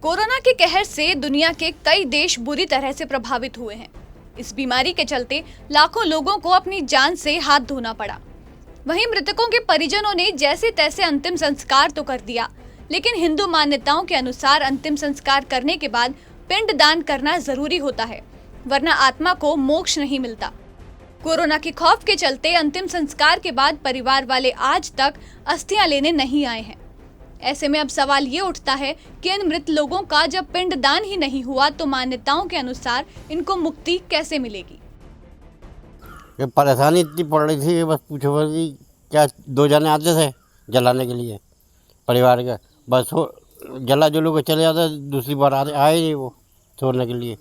Corona के कहर से दुनिया के कई देश बुरी तरह से प्रभावित हुए हैं। इस बीमारी के चलते लाखों लोगों को अपनी जान से हाथ धोना पड़ा। वहीं मृतकों के परिजनों ने जैसे तैसे अंतिम संस्कार तो कर दिया, लेकिन हिंदू मान्यताओं के अनुसार अंतिम संस्कार करने के बाद पिंड दान करना जरूरी होता है, वरना आत्मा को मोक्ष नहीं मिलता। कोरोना के खौफ के चलते अंतिम संस्कार के बाद परिवार वाले आज तक अस्थियां लेने नहीं आए हैं। ऐसे में अब सवाल ये उठता है कि इन मृत लोगों का जब पिंड दान ही नहीं हुआ तो मान्यताओं के अनुसार इनको मुक्ति कैसे मिलेगी। ये परेशानी इतनी पड़ रही थी कि बस पूछो बस कि क्या 2 जने आते थे जलाने के लिए परिवार का, बस हो जला जो लोग चले जाते, दूसरी बार आए नहीं वो छोड़ने के लिए,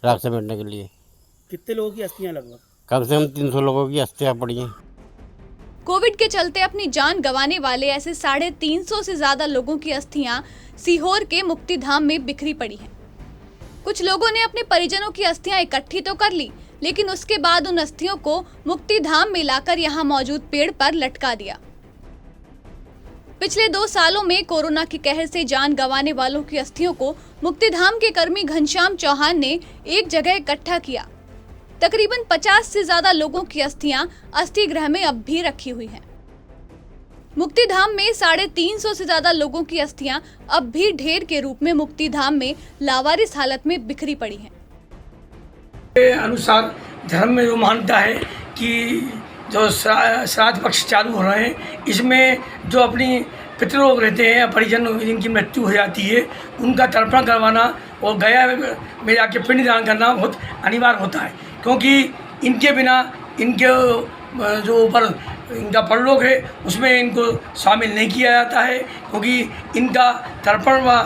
राख समेटने के लिए। कितने लोगों की अस्थियां लगभग? कम से कम 300 लोगों की अस्थियां पड़ी हैं। कोविड के चलते अपनी जान गंवाने वाले ऐसे 350 से ज्यादा लोगों की अस्थियां सीहोर के मुक्तिधाम में बिखरी पड़ी हैं। कुछ लोगों ने अपने परिजनों की अस्थियां इकट्ठी तो कर ली, लेकिन उसके बाद उन अस्थियों को मुक्तिधाम में लाकर यहां मौजूद पेड़ पर लटका दिया। पिछले 2 सालों में कोरोना के कहर से जान गंवाने वालों की अस्थियों को मुक्तिधाम के कर्मी घनश्याम चौहान ने एक जगह इकट्ठा किया। तकरीबन 50 से ज्यादा लोगों की अस्थियां अस्थि गृह में अब भी रखी हुई हैं। मुक्तिधाम में 350 से ज्यादा लोगों की अस्थियां अब भी ढेर के रूप में मुक्तिधाम में लावारिस हालत में बिखरी पड़ी हैं। के अनुसार धर्म में जो मान्यता है कि जो श्राद्ध पक्ष चालू हो रहे हैं, इसमें जो अपनी पितृ लोग रहते हैं या परिजन जिनकी मृत्यु हो जाती है, उनका तर्पण करवाना और गया में जाके पिंड दान करना बहुत अनिवार्य होता है, क्योंकि इनके बिना इनके जो ऊपर इनका परलोक है उसमें इनको शामिल नहीं किया जाता है, क्योंकि इनका तर्पण व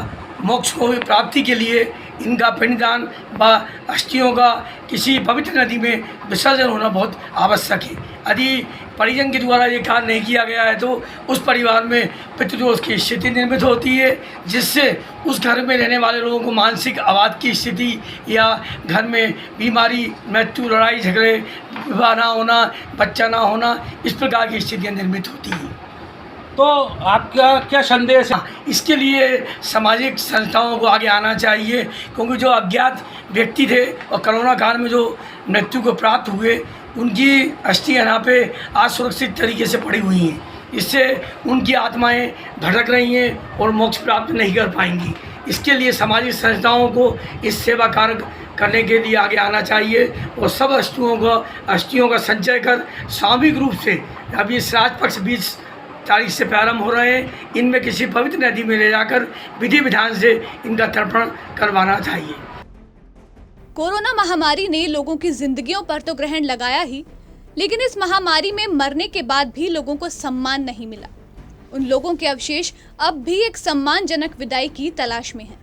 मोक्ष को प्राप्ति के लिए इनका पिंडदान व अस्थियों का किसी पवित्र नदी में विसर्जन होना बहुत आवश्यक है। यदि परिजन के द्वारा ये कार्य नहीं किया गया है तो उस परिवार में पितृदोष की स्थिति निर्मित होती है, जिससे उस घर में रहने वाले लोगों को मानसिक आघात की स्थिति या घर में बीमारी, मृत्यु, लड़ाई झगड़े, विवाह ना होना, बच्चा ना होना, इस प्रकार की स्थितियाँ निर्मित होती हैं। तो आपका क्या संदेश है? इसके लिए सामाजिक संस्थाओं को आगे आना चाहिए, क्योंकि जो अज्ञात व्यक्ति थे और कोरोना काल में जो मृत्यु को प्राप्त हुए, उनकी अस्थियां यहाँ पे असुरक्षित तरीके से पड़ी हुई हैं। इससे उनकी आत्माएं भटक रही हैं और मोक्ष प्राप्त नहीं कर पाएंगी। इसके लिए सामाजिक संस्थाओं को इस सेवा कार्य करने के लिए आगे आना चाहिए और सब अस्थियों का संचय कर सामूहिक रूप से, अभी श्राद्ध पक्ष 20 तारीख से प्रारंभ हो रहे हैं, इनमें किसी पवित्र नदी में ले जाकर विधि विधान से इनका तर्पण करवाना चाहिए। कोरोना महामारी ने लोगों की जिंदगियों पर तो ग्रहण लगाया ही, लेकिन इस महामारी में मरने के बाद भी लोगों को सम्मान नहीं मिला। उन लोगों के अवशेष अब भी एक सम्मानजनक विदाई की तलाश में हैं।